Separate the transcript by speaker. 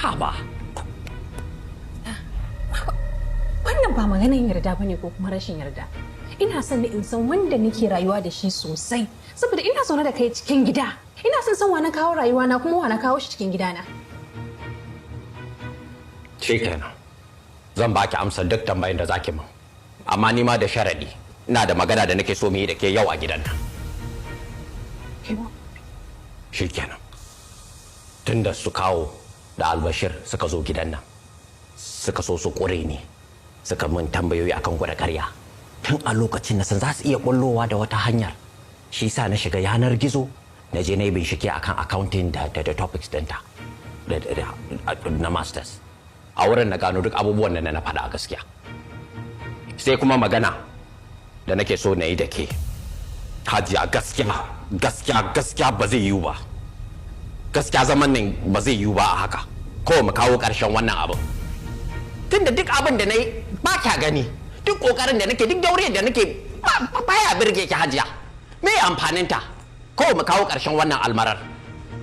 Speaker 1: haba
Speaker 2: wannan ba maganar yarda bane ko kuma rashin yarda. Ina son in san wanda nake rayuwa da shi sosai saboda ina zaune da kai cikin gida. Ina son san wa na kawo rayuwa na kuma wa na kawo shi cikin gidana.
Speaker 1: shikenan zan baki amsar duk tambayin da zaki min amma ni ma da sharadi ina da magana da nake so mu yi da ke yau a gidan nan. Shikenan tunda su kawo da Albashir suka zo gidan nan suka so su kure ni suka min tambayoyi akan gwada karya tun a lokacin na san za su iya bullowa da wata hanyar shi sa na shiga yanar gizo na je na yi bincike akan accounting da topics dinta na masters a wurin na gano duk abubuwan da na faɗa a gaskiya. Sai kuma magana da nake so na yi da ke Hajiya, gaskiya ba zai yiwu ba. Gaskiya zaman nan ba zai yiwu ba a haka ko mu kawo ƙarshen wannan abin tunda duk abin da na yi ba kya gani, duk ƙoƙarin da nake, duk dauriyar da nake baya birge ki Hajiya. Me amfaninta ko mu kawo ƙarshen wannan almarar.